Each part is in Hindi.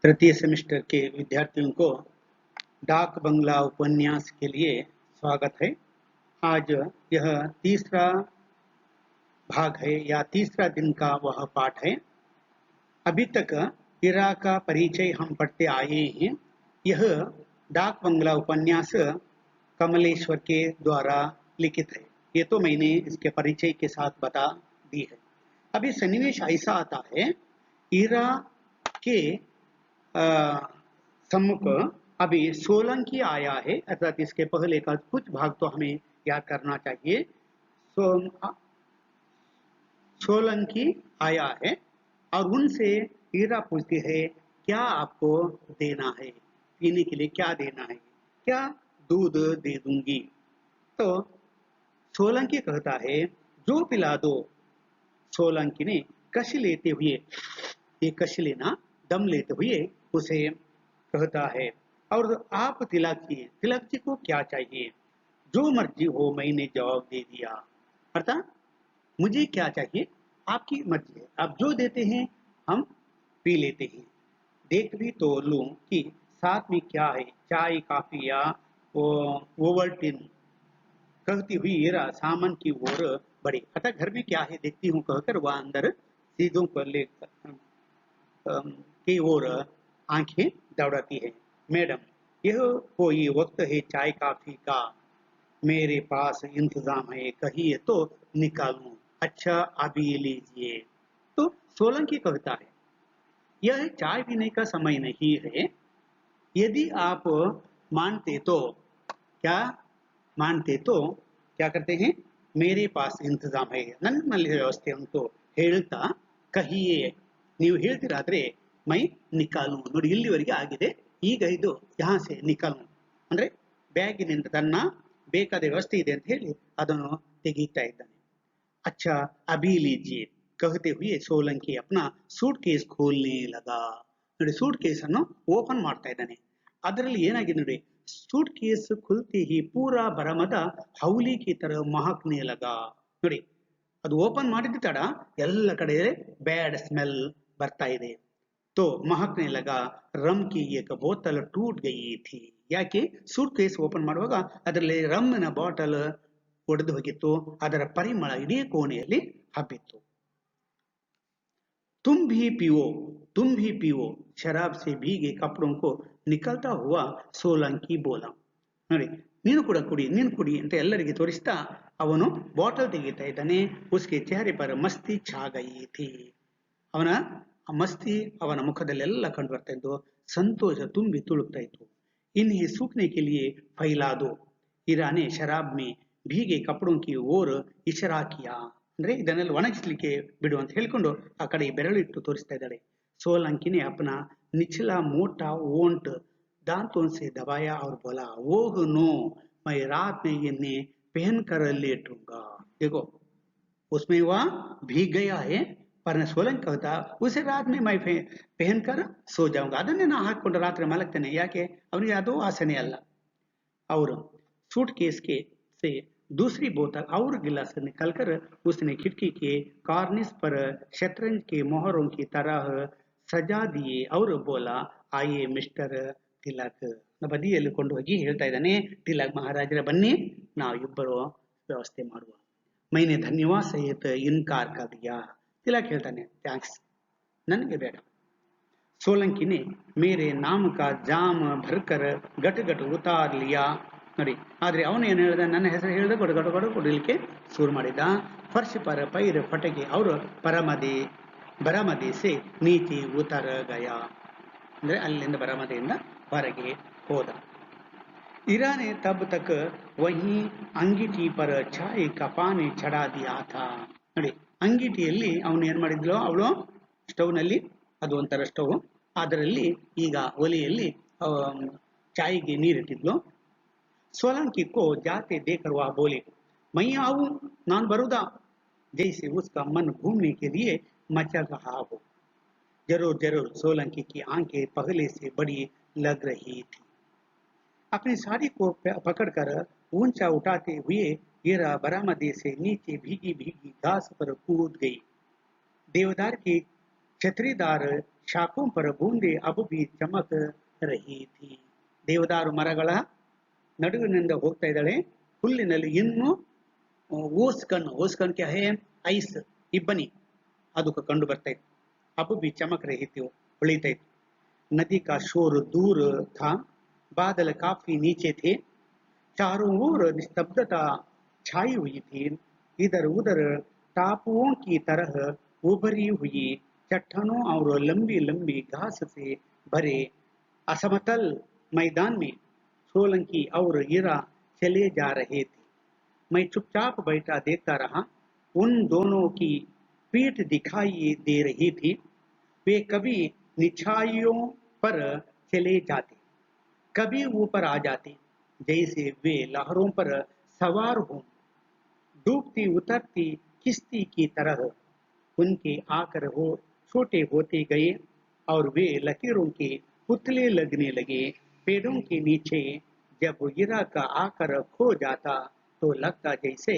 तृतीय सेमेस्टर के विद्यार्थियों को डाक बंगला उपन्यास के लिए स्वागत है। आज यह तीसरा भाग है या तीसरा दिन का वह पाठ है। अभी तक हीरा का परिचय हम पढ़ते आए हैं। यह डाक बंगला उपन्यास कमलेश्वर के द्वारा लिखित है। ये तो मैंने इसके परिचय के साथ बता दी है। अभी सन्निवेश ऐसा आता है, हीरा के सम्मुख अभी सोलंकी आया है, अर्थात इसके पहले का कुछ भाग तो हमें याद करना चाहिए। सोलंकी आया है और उनसे हीरा पूछती है, क्या आपको देना है, पीने के लिए क्या देना है, क्या दूध दे दूंगी। तो सोलंकी कहता है, जो पिला दो। सोलंकी ने कश लेते हुए, ये कश लेना दम लेते हुए उसे कहता है, और आप तिलक जी को क्या चाहिए। जो मर्जी हो, मैंने जवाब दे दिया। अर्थात मुझे क्या चाहिए आपकी मर्जी है, आप जो देते हैं हम पी लेते हैं। देख भी तो लूं कि साथ में क्या है, चाय कॉफी या ओवल्टीन। कहती हुई हीरा सामान की ओर बढ़ी। अतः घर में क्या है देखती हूँ कहकर वह अंदर चीजों को लेकर की ओर आंखें दौड़ाती है। मैडम, यह कोई वक्त है चाय कॉफी का, मेरे पास इंतजाम है, कहिए तो निकालूं। अच्छा अभी लीजिए। तो सोलंकी कहता है, यह चाय पीने का समय नहीं है। यदि आप मानते तो क्या मानते तो क्या करते हैं, मेरे पास इंतजाम है, ನನ್ನಲ್ಲಿ ವ್ಯವಸ್ಥೆ ಉಂಟು ಹೇಳ್ತಾ ಕಹಿಯೇ, ನೀವು ಹೇಳ್ತಿರಾದ್ರೆ ಮೈ ನಿಕಾಲು. ನೋಡಿ, ಇಲ್ಲಿವರೆಗೆ ಆಗಿದೆ. ಈಗ ಇದು ಯಹಾಸೆ ನಿಕಾಲು ಅಂದ್ರೆ ಬ್ಯಾಗಿನಿಂದ ತನ್ನ ಬೇಕಾದ ವ್ಯವಸ್ಥೆ ಇದೆ ಅಂತ ಹೇಳಿ ಅದನ್ನು ತೆಗೀತಾ ಇದ್ದಾನೆ. अच्छा अभी लीजिए कहते हुए सोलंकी अपना सूटकेस खोलने लगा. ನೋಡಿ, ಸೂಟ್ ಕೇಸ್ ಅನ್ನು ಓಪನ್ ಮಾಡ್ತಾ ಇದ್ದಾನೆ. ಅದರಲ್ಲಿ ಏನಾಗಿದೆ ನೋಡಿ, सूट केस खुलते ही पूरा बरमದ ಹೌಲಿ की तरह महकने लगा. ನೋಡಿ, ಅದು ಓಪನ್ ಮಾಡಿದ ತಡ ಎಲ್ಲ ಕಡೆ ಬ್ಯಾಡ್ ಸ್ಮೆಲ್ ಬರ್ತಾ ಇದೆ. तो महकने लगा रम की एक बोतल टूट गई थी. ಯಾಕೆ, ಸೂಟ್ ಕೇಸ್ ಓಪನ್ ಮಾಡುವಾಗ ಅದರಲ್ಲಿ ರಮ್ಮಿನ ಬಾಟಲ್ ಒಡೆದು ಹೋಗಿತ್ತು. ಅದರ ಪರಿಮಳ ಇಡೀ ಕೋಣೆಯಲ್ಲಿ ಹಬ್ಬಿತ್ತು. तुम भी पियो शराब से भीगे कपड़ों को निकलता हुआ सोलंकी बोला. ನೋಡಿ, ನೀನು ಕೂಡ ಕುಡಿ, ನೀನು ಕುಡಿ ಅಂತ ಎಲ್ಲರಿಗೆ ತೋರಿಸ್ತಾ ಅವನು ಬಾಟಲ್ ತೆಗಿತಾ ಇದ್ದಾನೆ. ಉಸ್ಕೆ ಚೆಹರೆ ಪರ ಮಸ್ತಿ ಛಾ ಗಯಿ ಥಿ. ಅವನ ಮಸ್ತಿ ಅವನ ಮುಖದಲ್ಲೆಲ್ಲ ಕಂಡು ಬರ್ತಾ ಇದ್ದು, ಸಂತೋಷ ತುಂಬಿ ತುಳುಕ್ತಾ ಇತ್ತು. इन्हें सूखने के लिए फैला दो. हीरा ने शराब में भीगे कपड़ों की ओर इशारा किया. ಅಂದ್ರೆ ಇದನ್ನೆಲ್ಲ ಒಣಗಿಸ್ಲಿಕ್ಕೆ ಬಿಡು ಅಂತ ಹೇಳ್ಕೊಂಡು ಆ ಕಡೆ ಬೆರಳಿಟ್ಟು ತೋರಿಸ್ತಾ ಇದ್ದಾಳೆ. सोलंकी ने अपना निचला मोटा ओंठ दांतों से दबाया और बोला, ओह नो, मैं रात में इन्हें पहन कर लेटूंगा. देखो, उसमें वह भीग गया है, पर सोलंकी कहता उसे रात में मैं पहन कर सो जाऊंगा. ಅದನ್ನೇ ನಾ ಹಾಕೊಂಡು ರಾತ್ರಿ ಮಲಗ್ತೇನೆ. ಯಾಕೆ, ಅವನಿಗೆ ಅದು ಆಸೆನೇ ಅಲ್ಲ. और सूटकेस के से दूसरी बोतल और गिलास निकालकर उसने खिड़की के कार्निस पर शतरंज के मोहरों की तरह सजा दिए और बोला, आइए मिस्टर तिलक. ಬದಿಯಲ್ಲಿ ಕೊಂಡು ಹೋಗಿ ಹೇಳ್ತಾ ಇದ್ದಾನೆ, ತಿಲಕ್ ಮಹಾರಾಜರ ಬನ್ನಿ, ನಾವು ಇಬ್ಬರು ವ್ಯವಸ್ಥೆ ಮಾಡುವ. मैंने धन्यवाद सहित इनकार कर दिया. तिलक ಹೇಳ್ತಾನೆ, ಥ್ಯಾಂಕ್ಸ್, ನನಗೆ ಬೇಡ. सोलंकी ने मेरे नाम का जाम भरकर गट गट उतार लिया. ನೋಡಿ, ಆದ್ರೆ ಅವನು ಏನು ಹೇಳಿದ, ನನ್ನ ಹೆಸರು ಹೇಳಿದ ಗಡ ಗಡ ಗಡ ಕುಡಿಲಿಕ್ಕೆ ಶುರು ಮಾಡಿದ. ಫರ್ಶ್ ಪರ ಪೈರ್ ಫಟಕೆ ಅವರು ಬರಮದೆ ಸೆ ನೀಚೆ ಉತರ ಗಯ. ಅಂದ್ರೆ ಅಲ್ಲಿಂದ ಬರಮದೆಯಿಂದ ಹೊರಗೆ ಹೋದ. हीरा ने तब तक वहीं अंगीठी पर चाय का पानी चढ़ा दिया था. ನೋಡಿ, ಅಂಗೀಟಿಯಲ್ಲಿ ಅವನು ಏನ್ ಮಾಡಿದ್ಲು, ಅವಳು ಸ್ಟವ್ ನಲ್ಲಿ, ಅದು ಒಂಥರ ಸ್ಟವ್, ಅದರಲ್ಲಿ ಈಗ ಒಲೆಯಲ್ಲಿ ಚಾಯ್ಗೆ ನೀರಿಟ್ಟಿದ್ಲು. सोलंकी को जाते देखकर वह बोली, मैं आऊं, नान बरूदा. जैसे उसका मन घूमने के लिए मचल रहा हो. जरूर जरूर सोलंकी की आंखें पहले से बड़ी लग रही थी. अपनी साड़ी को पकड़कर ऊंचा उठाते हुए हीरा बरामदे से नीचे भीगी भीगी घास पर कूद गई. देवदार की छतरीदार शाखों पर बूंदे अब भी चमक रही थी. ದೇವದಾರು ಮರಗಳ ನಡುವಿನಿಂದ ಹೋಗ್ತಾ ಇದ್ದಾಳೆ. ಹುಲ್ಲಿನಲ್ಲಿ ಇನ್ನೂ ಓಸ್ಕನ್ ಕ್ಯಾ ಹೇ ಐಸ್ ಇಬ್ಬನಿ ಅದು ಕಂಡು ಬರ್ತಾ ಇತ್ತು. अब भी चमक रही थी, ಹೊಳಿತಾ ಇತ್ತು. नदी का शोर दूर था, बादल काफी नीचे थे, चारों ओर निस्तब्धता छाई हुई थी. इधर उधर टापुओं की तरह उभरी हुई चट्टानों और लंबी लंबी घास से भरे असमतल मैदान में सोलंकी और हीरा चले जा रहे थे. मैं चुपचाप बैठा देखता रहा. उन दोनों की पीठ दिखाई दे रही थी. वे कभी निछाइयों पर चले जाते, कभी ऊपर आ जाते, जैसे वे लहरों पर सवार हों, डूबती उतरती किश्ती की तरह. उनके आकर हो छोटे होते गए और वे लकीरों के पुतले लगने लगे. पेड़ों के नीचे जब गिरा का आकर खो जाता तो लगता जैसे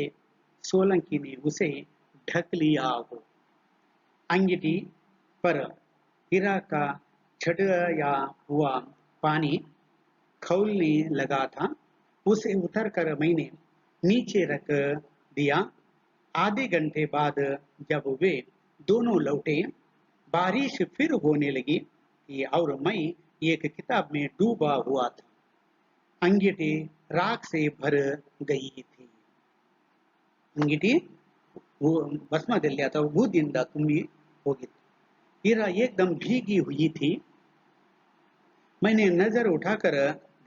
सोलंकी ने उसे ढक लिया हो. अंगिटी पर हीरा का छड़ाया हुआ पानी खौलने लगा था. उसे उतरकर मैंने नीचे रख दिया. आधे घंटे बाद जब वे दोनों लौटे, बारिश फिर होने लगी और मैं एक किताब में डूबा हुआ था. अंगिटी राख से भर गई थी. अंगिटी ಭಸ್ಮದಲ್ಲಿ ಅಥವಾ ಬೂದಿಯಿಂದ ತುಂಬಿ ಹೋಗಿತ್ತು. हीरा एकदम भीगी हुई थी. मैंने नजर उठाकर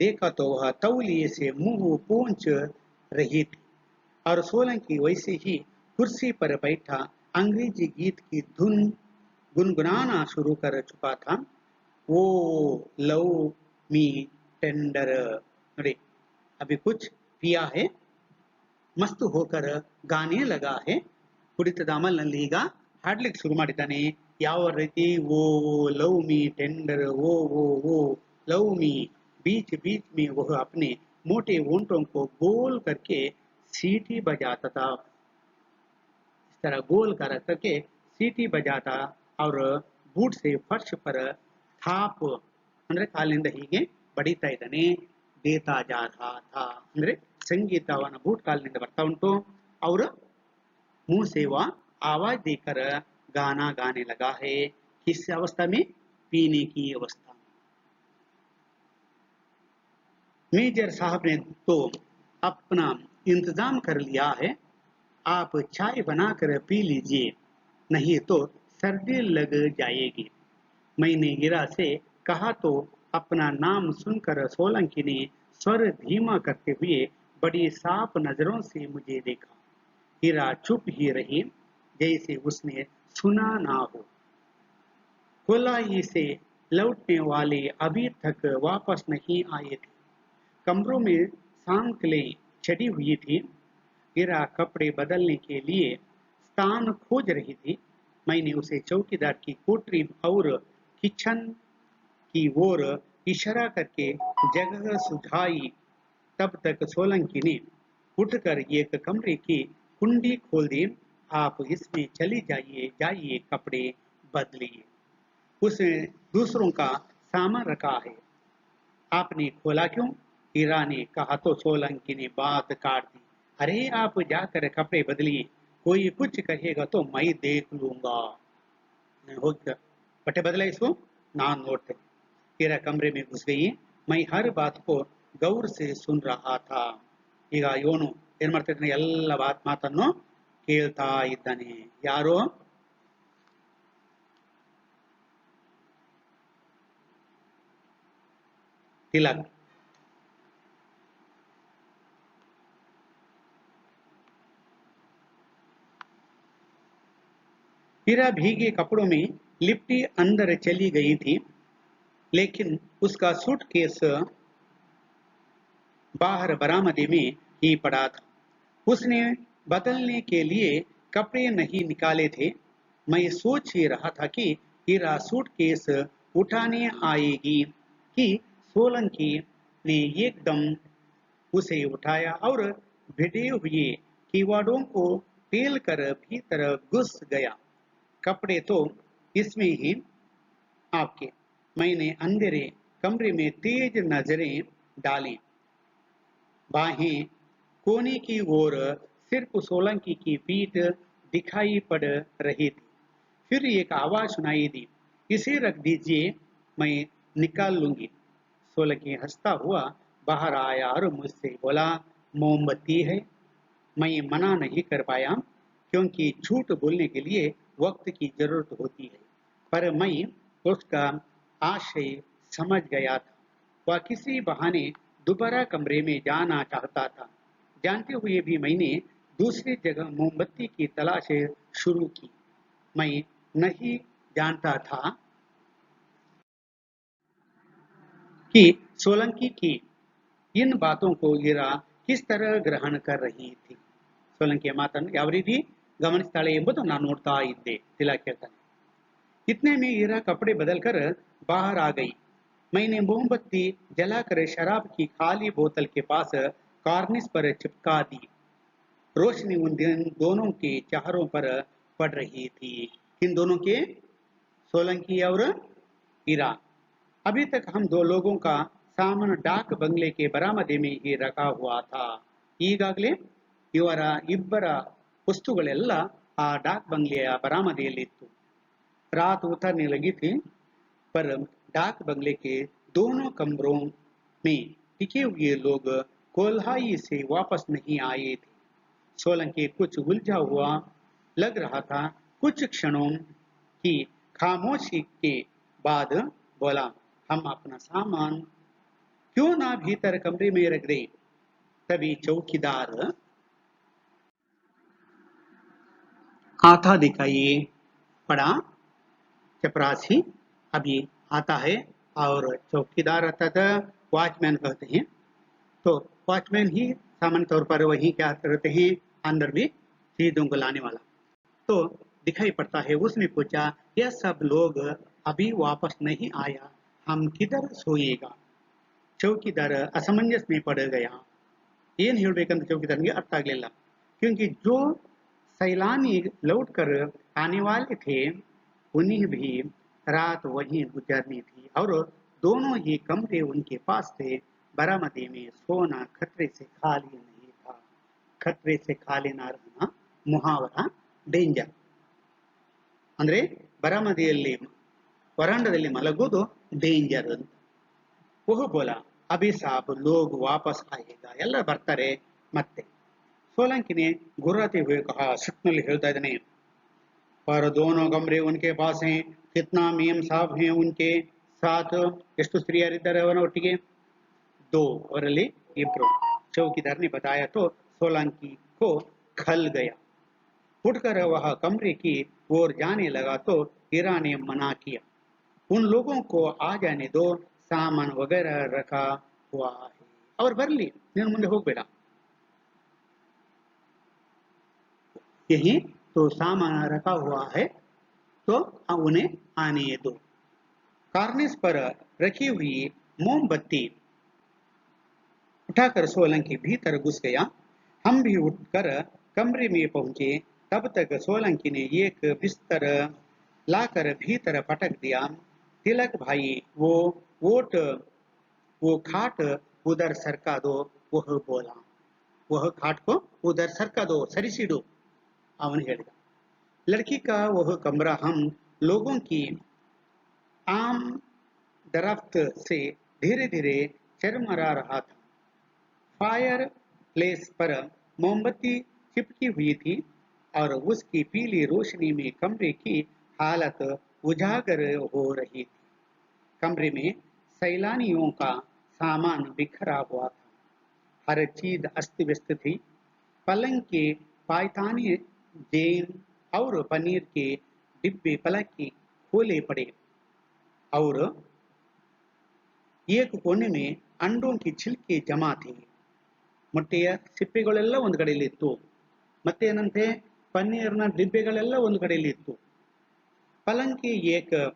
देखा तो वह तौलिए से मुंह पोंछ रही थी और सोलंकी वैसे ही कुर्सी पर बैठा अंग्रेजी गीत की धुन गुनगुनाना शुरू कर चुका था. ओ लव मी टेंडर. अरे अभी कुछ पिया है, ಮಸ್ತ್ ಹೋಕರ ಗಾನೆ ಲಗಾ ಹೇ. ಕುಡಿತದ ಅಮಲ್ನಲ್ಲಿ ಈಗ ಹಾಡ್ಲಿಕ್ಕೆ ಶುರು ಮಾಡಿದ್ದಾನೆ. ಯಾವ ರೀತಿ? ಓ ಲವ್ ಮೀ टेंडर, ओ ओ ओ लव मी. बीच बीच में वह अपने मोटे होंठों को गोल करके सीटी बजाता था. इस तरह गोल करके सीटी बजाता और बूट से फर्श पर थाप ಅಂದ್ರೆ ಕಾಲಿನಿಂದ ಹೀಗೆ ಬಡಿತಾ ಇದ್ದಾನೆ. ದೇತಾ ಜಾ ರಹಾ ಥಾ ಅಂದ್ರೆ संगीत ಅವನ ಬೂಟ್ ಕಾಲಿನಿಂದ ಬರ್ತಾ ಉಂಟು. और मुंह से वह आवाज देकर गाना गाने लगा है. किस अवस्था में? पीने की अवस्था. मेजर साहब ने तो अपना इंतजाम कर लिया है, आप चाय बनाकर पी लीजिए, नहीं तो सर्दी लग जाएगी. मैंने हीरा से कहा तो अपना नाम सुनकर सोलंकी ने स्वर धीमा करते हुए बड़ी साफ नजरों से मुझे देखा. हीरा चुप ही रही, जैसे उसने सुना ना हो. कोलाई से लौटने वाले अभी तक वापस नहीं आए थे. कमरों में सांकलें चढ़ी हुई थी. हीरा कपड़े बदलने के लिए स्थान खोज रही थी. मैंने उसे चौकीदार की कोठरी और किचन की ओर इशारा करके जगह सुझाई. तब तक सोलंकी ने उठकर एक कमरे की कुंडी खोल दी. आप इसमें चली जाइए, कपड़े बदलिए. उसने दूसरों का सामान रखा है, आपने खोला क्यों? हीरा ने कहा तो सोलंकी ने बात काट दी. अरे आप जाकर कपड़े बदलिए, कोई कुछ कहेगा तो मैं देख लूंगा. बट्टे बदला इसको नान नोड़ते. हीरा कमरे में घुस गई. मैं हर बात को गौर से सुन रहा था. ಈಗ ಇವನು ಏನ್ ಮಾಡ್ತಿದ್ದಾನೆ? ಎಲ್ಲ ಮಾತನ್ನು ಕೇಳ್ತಾ ಇದ್ದಾನೆ. ಯಾರು? ತಿಲಕ್. हीरा भीगे कपड़ों में लिपटी अंदर चली गई थी, लेकिन उसका सूटकेस बाहर बरामदे में ही पड़ा था. उसने बदलने के लिए कपड़े नहीं निकाले थे. मैं सोच ही रहा था कि हीरा सूटकेस उठाने आएगी कि सोलंकी ने एकदम उसे उठाया और भिड़े हुए कीवाड़ों को पेल कर भीतर घुस गया. कपड़े तो इसमें ही आपके। मैंने अंधेरे कमरे में तेज नजरें डाली, बाहें कोने की ओर सिर्फ सोलंकी की पीठ दिखाई पड़ रही थी। फिर एक आवाज सुनाई दी, इसे रख दीजिए, मैं निकाल लूंगी। सोलंकी हंसता हुआ बाहर आया और मुझसे बोला, मोमबत्ती है। मैं मना नहीं कर पाया, क्योंकि झूठ बोलने के लिए वक्त की जरूरत होती है। पर मैं उसका आशय समझ गया था। वह किसी बहाने दोबारा कमरे में जाना चाहता था। जानते हुए भी मैंने दूसरी जगह मोमबत्ती की तलाश शुरू की। मैं नहीं जानता था कि सोलंकी की इन बातों को ईरा किस तरह ಗ್ರಹಣ कर रही थी. ಸೋಲಂಕಿಯ ಮಾತನ್ನು ಯಾವ ರೀತಿ ಗಮನಿಸ್ತಾಳೆ ಎಂಬುದು ನಾನು ನೋಡ್ತಾ ಇದ್ದೆ. ತಿಲಕ್ ಹೇಳ್ತಾನೆ. इतने में ईरा कपड़े बदलकर बाहर आ गई. मैंने मोमबत्ती जलाकर शराब की खाली बोतल के पास कार्निस पर चिपका दी. रोशनी उन दोनों के चेहरों पर पड़ रही थी. किन दोनों के? सोलंकी और ईरा. अभी तक हम दो लोगों का सामान डाक बंगले के बरामदे में ही रखा हुआ था. ಈಗಾಗಲೇ ಇವರ ಇಬ್ಬರ ವಸ್ತುಗಳೆಲ್ಲ ಆ डाक बंगಲೆಯ ಬರಾಮದೆಯಲ್ಲಿತ್ತು. रात उतरने लगी थी, पर डाक बंगले के दोनों कमरों में टिके हुए लोग कोल्हाई से वापस नहीं आए थे. सोलंकी कुछ उलझा हुआ लग रहा था. कुछ क्षणों की खामोशी के बाद बोला, हम अपना सामान क्यों ना भीतर कमरे में रख दे. तभी चौकीदार आता दिखाई पड़ा. चपरासी अभी आता है और चौकीदार अर्थात वॉचमैन कहते हैं. तो वॉचमैन ही सामान्य तौर पर वही क्या करते हैं, अंदर भी चीजों को लाने वाला. तो दिखाई पड़ता है. उसने पूछा, यह सब लोग अभी वापस नहीं आया, हम किधर सोएगा. ಚೌಕಿದಾರ असमंजस में पड़ गया. ಏನು ಹೇಳಬೇಕಂತ ಚೌಕಿದಾರನಿಗೆ ಅರ್ಥ ಆಗಲಿಲ್ಲ. क्योंकि जो सैलानी लौट कर आने वाले थे, उन्हें भी रात वहीं गुजारनी थी और दोनों ही कमरे उनके पास थे. बरामदे में सोना खतरे से खाली नहीं था. खतरे से खाली ना रहना ಮುಹಾವರ ಡೇಂಜರ್ ಅಂದ್ರೆ ಬರಾಮದಿಯಲ್ಲಿ ವರಾಂಡದಲ್ಲಿ ಮಲಗುವುದು ಡೇಂಜರ್ ಅಂತ. वह बोला, अभी साहब लोग वापस आएगा, ಎಲ್ಲ ಬರ್ತಾರೆ ಮತ್ತೆ. सोलंकी ने घुर्राते हुए कहा, सिट्ನಲ್ಲಿ ಹೇಳ್ತಾ ಇದ್ದಾನೆ, पर दोनों कमरे उनके पास हैं. कितना मियां साहब हैं उनके साथ. ಎಷ್ಟು ಸ್ತ್ರೀಯರಿದ್ದಾರೆ ಅವನ ಒಟ್ಟಿಗೆ? दो. ಅವರಲ್ಲಿ ಇಬ್ರು. चौकीदार ने बताया तो सोलंकी को खल गया. उठकर वह कमरे की ओर जाने लगा तो ईरा ने मना किया, उन लोगों को आ जाने दो, सामान वगैरह रखा हुआ है. और बरली ನೀನು ಮುಂದೆ ಹೋಗಬೇಡ, यही तो सामान रखा हुआ है, तो उन्हें आने दो. कार्निस पर रखी हुई मोमबत्ती उठाकर सोलंकी भीतर घुस गया. हम भी उठकर कमरे में पहुंचे. तब तक सोलंकी ने एक बिस्तर लाकर भीतर पटक दिया. तिलक भाई, ओट वो खाट उधर सरका दो. वह बोला, वह खाट को उधर सरका दो, सरिसिडो. ಅವನು ಹೇಳಿದ. लड़की का वह कमरा हम लोगों की आम दरख्त से धीरे धीरे चरमरा रहा था. फायर प्लेस पर मोमबत्ती चिपकी हुई थी और उसकी पीली रोशनी में कमरे की हालत उजागर हो रही थी. कमरे में सैलानियों का सामान बिखरा हुआ था. हर चीज अस्त व्यस्त थी. पलंग के पायताने जैम और पनीर के डिब्बे पलक की खोले पड़े और एक कोने में अंडों की छिलके जमा थे. ಮೊಟ್ಟೆಯ ಸಿಪ್ಪೆಗಳೆಲ್ಲ ಒಂದು ಕಡೆಯಲ್ಲಿ ಇತ್ತು. ಮತ್ತೆ ಏನಂತೆ, ಪನ್ನೀರ್ನ ಡಿಬ್ಬೆಗಳೆಲ್ಲ ಒಂದು ಕಡೆಯಲ್ಲಿ ಇತ್ತು. ಪಲಂಕಿ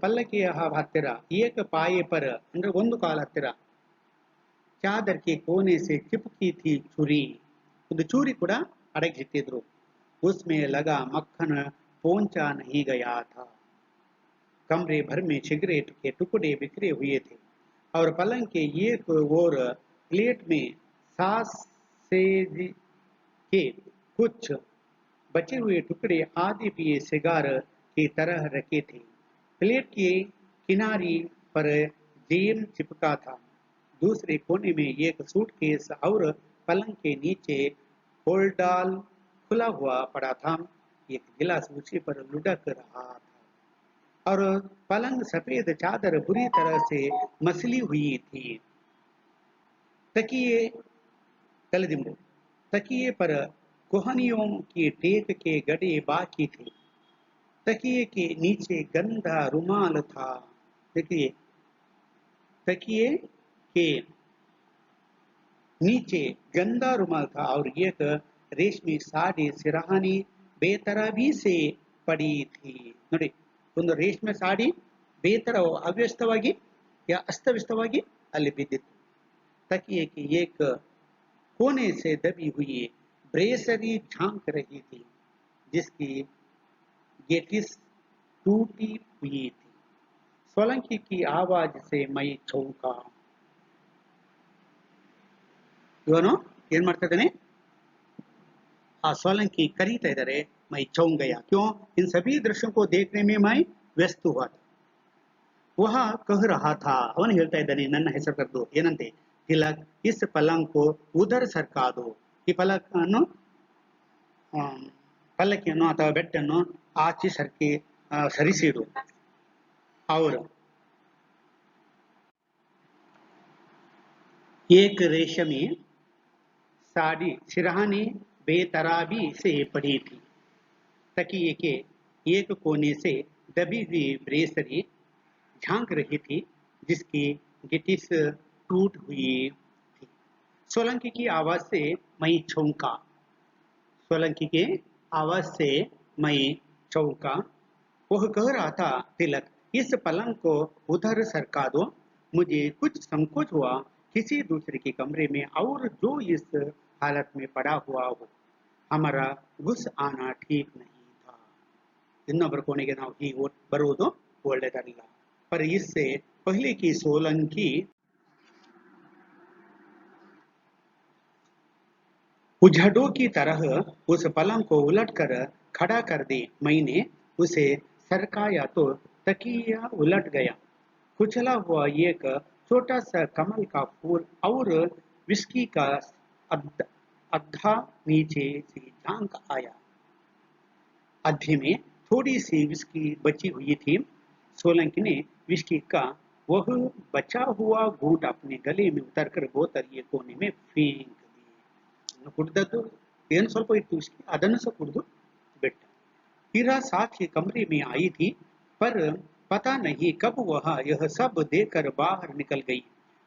ಪಲ್ಲಕ್ಕಿಯ ಹತ್ತಿರ ಏಕ ಪಾಯೆ ಪರ ಅಂದ್ರೆ ಒಂದು ಕಾಲ ಹತ್ತಿರ ಚಾದರ್ ಕೆ ಕೋನೆ ಸೆ ಚಿಪ್ಕಿ ಥಿ ಚುರಿ, ಒಂದು ಚೂರಿ ಕೂಡ ಅಡಗಿಸಿಟ್ಟಿದ್ರು. ಉಸ್ಮೆ ಲಗಾ ಮಕ್ಕನ ಪೋಂಚಾ ನಹಿ ಗಯಾ ಥಾ. कमरे भर में सिगरेट के टुकड़े बिखरे हुए थे और पलंग के एक और प्लेट में सास से के कुछ बचे हुए टुकड़े आधे पिए सिगार की तरह रखे थे। प्लेट के किनारी पर जेम चिपका था। दूसरे कोने में एक सूटकेस और पलंग के नीचे होल्डाल खुला हुआ पड़ा था। एक गिलास उसी पर लुढ़क रहा था और पलंग सफेद चादर बुरी तरह से मसली हुई थी। तकिए तलदिंबो तकिए पर कोहनियों की टेक के गड़े बाकी थे। तकिए के नीचे गंदा रुमाल था। देखिए, तकिए के नीचे गंदा रुमाल था और एक रेशमी साड़ी सिरहानी बेतरबी से पड़ी थी। ನೋಡಿ, ಒಂದು ರೇಷ್ಮೆ ಸಾಡಿ ಬೇತರ ಅವ್ಯವಸ್ಥವಾಗಿ या अस्तव्यस्तವಾಗಿ ಅಲ್ಲಿ ಬಿದ್ದಿತ್ತು। तकिए की एक कोने से दबी हुई ब्रेसरी झांक रही थी जिसकी गेटिस टूटी हुई थी। सोलंकी की आवाज से मैं चौंका। ಇವನು ಏನ್ ಮಾಡ್ತಾ ಇದ್ದಾನೆ? ಆ सोलंकी करीता इधरे मैं चौंक गया। क्यों? इन सभी दृश्यों को देखने में मैं व्यस्त हुआ था। वह कह रहा था, ಅವನು ಹೇಳ್ತಾ ಇದ್ದಾನೆ ನನ್ನ ಹೆಸರು ಕರೆದು ಏನಂತೆ, ತಿಲಕ್ इस पलंग को उधर सरका दो। ಈ ಪಲಕನ್ನು ಪಲ್ಲಕ್ಕಿಯನ್ನು ಅಥವಾ ಬೆಟ್ಟನ್ನು ಆಚೆ ಸರಿಸಿಡು। और एक रेशमी साड़ी सिरहानी बेतराबी से पड़ी थी। तकिए के एक कोने से दबी हुई ब्रेसरी झांक रही थी जिसकी गिटिस टूट हुई थी। सोलंकी की आवाज से मैं चौंका। सोलंकी के आवाज से मैं चौंका। वह कह रहा था, तिलक इस पलंग को उधर सरका दो। मुझे कुछ संकोच हुआ किसी दूसरे के कमरे में और जो इस हालत में पड़ा हुआ हो। हमारा घुस आना ठीक नहीं था। ಇನ್ನೊಬ್ಬರ ಕೋಣೆಗೆ ನಾವು ಹೀಗೆ ಬರುವುದು ಒಳ್ಳೆಯದಲ್ಲ। पर इससे पहले की सोलंकी उझड़ों की तरह उस पलंग को उलटकर खड़ा कर दी। मैंने उसे सरकाया तो तकिया उलट गया। कुचला हुआ एक छोटा सा कमल का फूल और विस्की का अद्धा नीचे से झांक आया। अद्धे में थोड़ी सी विस्की बची हुई थी। सोलंकी ने विस्की का वह बचा हुआ घूंट अपने गले में उतरकर बोतल ये कोने में फेंक दी। कुड्दದ್ದು ಏನು ಸ್ವಲ್ಪ ಇತ್ತು ವಿಸ್ಕಿ, ಅದನ್ನು ಸಹ ಕುಡಿದು ಬಿಟ್ಟ। हीरा साथ ही कमरे में आई थी पर पता नहीं कब वह यह सब देखकर बाहर निकल गई।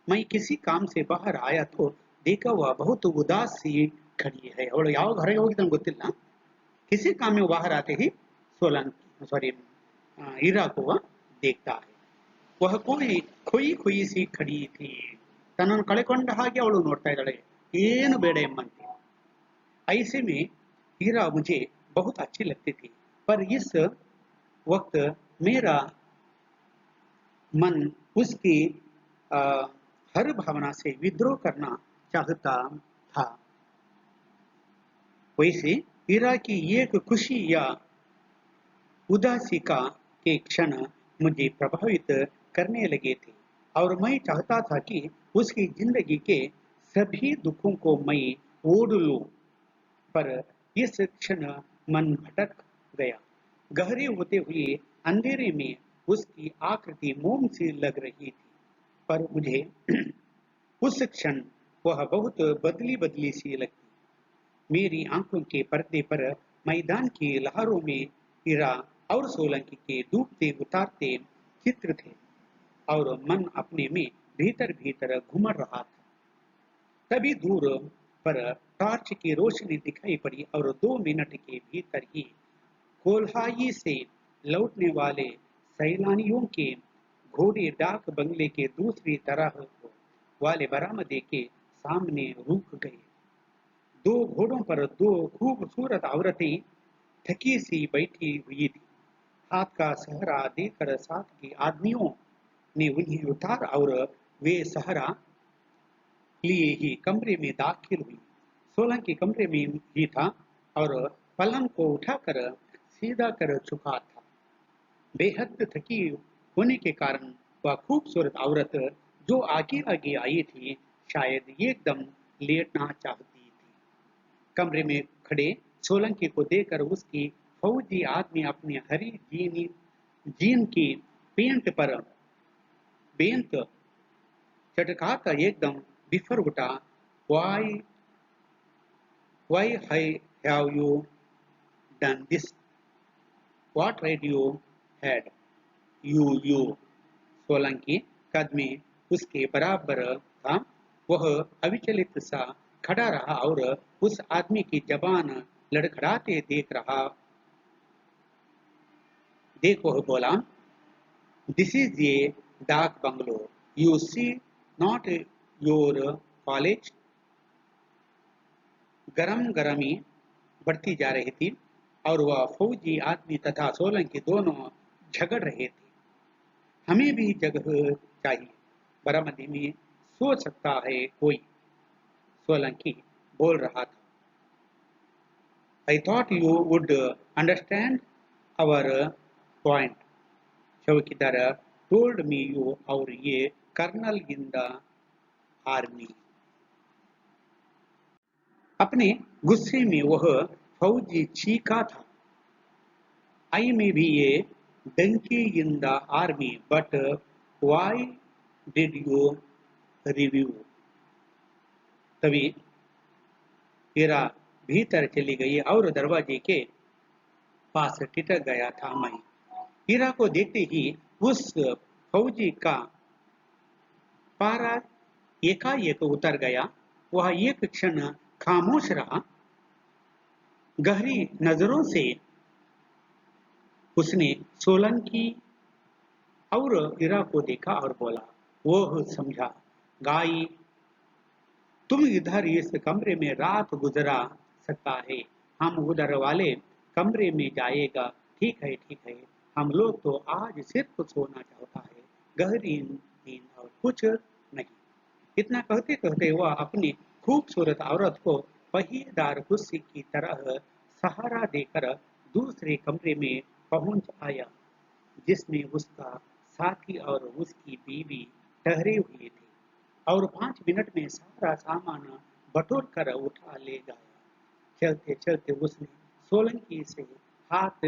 मैं किसी काम से बाहर आया तो देखा वह बहुत उदास सी खड़ी है। ಅವಳು ಯಾವ ಹೊರಗೆ ಹೋಗಿದ್ದು ನನಗೆ ಗೊತ್ತಿಲ್ಲ। किसी काम में बाहर आते ही सोलंकी हीरा को वह देखता है। वह कोई खोई खोई सी खड़ी थी। ತನ್ನನ್ನು ಕಳೆಕೊಂಡ ಹಾಗೆ ಅವಳು ನೋಡ್ತಾ ಇದ್ದಾಳೆ, ಏನು ಬೇಡ ಎಂಬಂತೆ। ऐसे में हीरा मुझे बहुत अच्छी लगती थी पर इस वक्त मेरा मन उसकी हर भावना से विद्रोह करना चाहता था। वैसे हीरा की एक खुशी या उदासी के क्षण मुझे प्रभावित करने लगे थे और मैं चाहता था कि उसकी जिंदगी के सभी दुखों को मैं ओढ़ लूं। पर इस क्षण मन भटक गया। गहरे होते हुए अंधेरे में उसकी आकृति मोम सी लग रही थी पर मुझे उस क्षण वह बहुत बदली बदली सी लगती। मेरी आंखों के पर्दे पर मैदान की लहरों में हीरा और सोलंकी के डूबते उतारते चित्र थे और मन अपने में भीतर भीतर घुमड़ रहा था। तभी दूर पर टॉर्च की रोशनी दिखाई पड़ी और 2 मिनट के भीतर ही कोल्हाई से लौटने वाले सैलानियों के घोड़े डाक बंगले के दूसरी तरफ वाले बरामदे के सामने रुक गए। 2 घोड़ों पर 2 खूबसूरत औरतें थकी सी बैठी हुई थी। हाथ का सहरा देकर साथ के आदमियों ने उन्हें उतार और वे सहरा लिए ही कमरे में दाखिल हुई। सोलंकी कमरे में ही था और पलंग को उठाकर सीधा कर चुका था। बेहद थकी होने के कारण वह खूबसूरत औरत जो आगे आगे आई थी शायद एकदम लेटना चाहती थी। कमरे में खड़े सोलंकी को देखकर उसकी फौजी आदमी अपनी हरी जीन की पेंट पर बेंत चटकाकर एकदम बिफर उठा। Why why have you done this? What right you had? You Solanki कद में उसके बराबर था। वह अविचलित सा खड़ा रहा और उस आदमी की जबान लड़खड़ाते देख वह बोला, this is a dak bungalow, you see, not your college. गरम गरमी बढ़ती जा रही थी और वह फौजी आदमी तथा सोलंकी दोनों झगड़ रहे थे। हमें भी जगह चाहिए, बरामदी में सो सकता है कोई, सोलंकी बोल रहा था। I thought you would understand our point, chowkidar told me you और ये कर्नल इन द आर्मी। अपने गुस्से में वह फौजी चीखा था, आई में भी ये donkey in the army but why did you review? तभी हीरा भीतर चली गई और दरवाजे के पास टिटक गया था। मैं हीरा को देखते ही उस फौजी का पारा एकाएक उतर गया। वह एक क्षण खामोश रहा। गहरी नजरों से उसने सोलंकी और हीरा को देखा और बोला, वह समझा, गाई तुम इधर इस कमरे में रात गुजरा सकता है, हम उधर वाले कमरे में जाएगा। ठीक है, हम लोग तो आज सिर्फ सोना चाहता है, गहरी नींद और कुछ नहीं। इतना कहते कहते वह अपनी खूबसूरत औरत को पहिएदार कुर्सी की तरह सहारा देकर दूसरे कमरे में पहुंच आया, जिसमें उसका साथी और उसकी बीवी ठहरे हुए थे और 5 मिनट में सारा सामान बटोर कर उठा ले गया। चलते चलते उसने सोलंकी से हाथ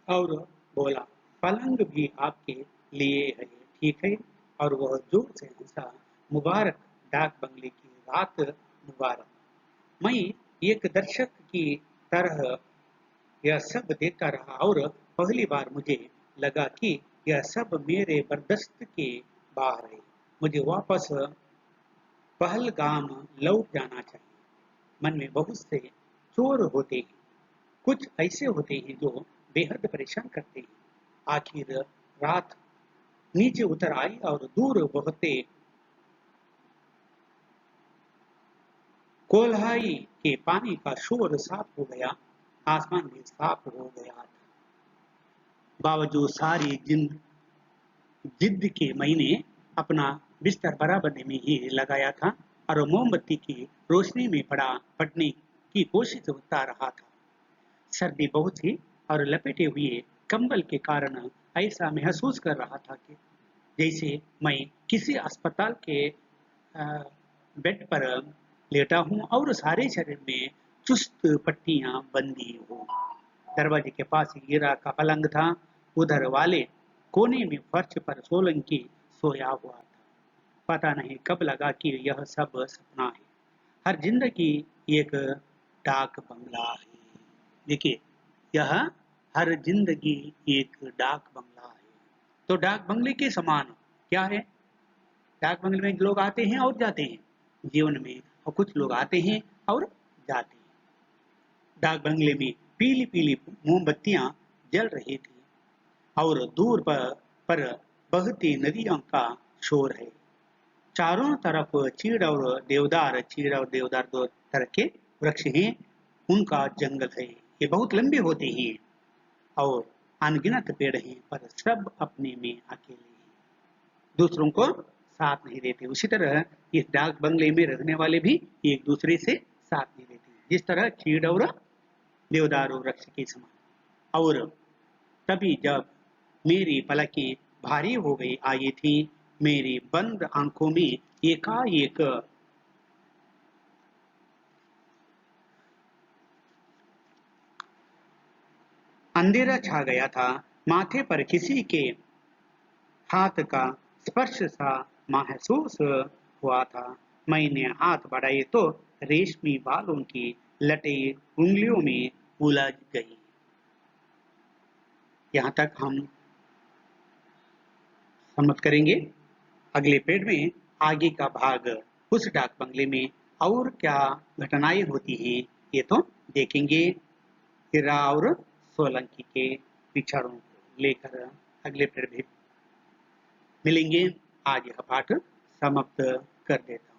और बोला, पलंग भी आपके लिए है, ठीक है? और वह जोर से हंसा। मुबारक डाक बंगले की रात मुबारक। मैं एक दर्शक की तरह यह सब देखता रहा और पहली बार मुझे लगा कि यह सब मेरे बर्दाश्त के बाहर है। मुझे वापस पहलगाम लौट जाना चाहिए। मन में बहुत से चोर होते हैं, कुछ ऐसे होते हैं जो बेहद परेशान करते हैं। आखिर रात नीचे उतर आई और दूर बहते कोल्हाई के पानी का शोर साफ हो गया। आसमान भी साफ हो गया था। बावजूद सारी जिद के मैंने अपना बिस्तर बराबर में ही लगाया था और मोमबत्ती की रोशनी में पड़ने की कोशिश करता रहा था। सर्दी बहुत थी और लपेटे हुए कंबल के कारण ऐसा महसूस कर रहा था कि जैसे मैं किसी अस्पताल के बेड पर लेटा हूं और सारे शरीर में चुस्त पट्टियां बंधी हो। दरवाजे के पास हीरा का पलंग था। उधर वाले कोने में फर्श पर सोलंकी सोया हुआ था। पता नहीं कब लगा कि यह सब सपना है। हर जिंदगी एक डाक बंगला है। देखिए, यह हर जिंदगी एक डाक बंगला है। तो डाक बंगले के समान क्या है? डाक बंगले में लोग आते हैं और जाते हैं जीवन में, और कुछ लोग आते हैं और जाते हैं। डाक बंगले में पीली पीली मोमबत्तियां जल रही थी और दूर पर बहती नदियों का शोर है। चारों तरफ चीड़ और देवदार दो तरह के वृक्ष हैं। उनका जंगल है। ये बहुत लंबे होते हैं और अनगिनत पेड़ हैं पर सब अपने में अकेले हैं, दूसरों को साथ नहीं देते। उसी तरह इस डाक बंगले में रहने वाले भी एक दूसरे से साथ नहीं देते, जिस तरह चीड़ और देवदारू वृक्ष के समान। और तभी जब मेरी पलकें भारी हो गई आई थी, मेरी बंद आंखों में एकाएक अंधेरा छा गया था। माथे पर किसी के हाथ का स्पर्श सा महसूस हुआ था। मैंने हाथ बढ़ाए तो रेशमी बालों की लटें उंगलियों में उलझ गई। यहाँ तक हम समाप्त करेंगे। अगले पेड़ में आगे का भाग, उस डाक बंगले में और क्या घटनाएं होती हैं ये तो देखेंगे। हिरा और सोलंकी के विचारों को लेकर अगले पेड़ में मिलेंगे। आज यह पाठ समाप्त कर देता।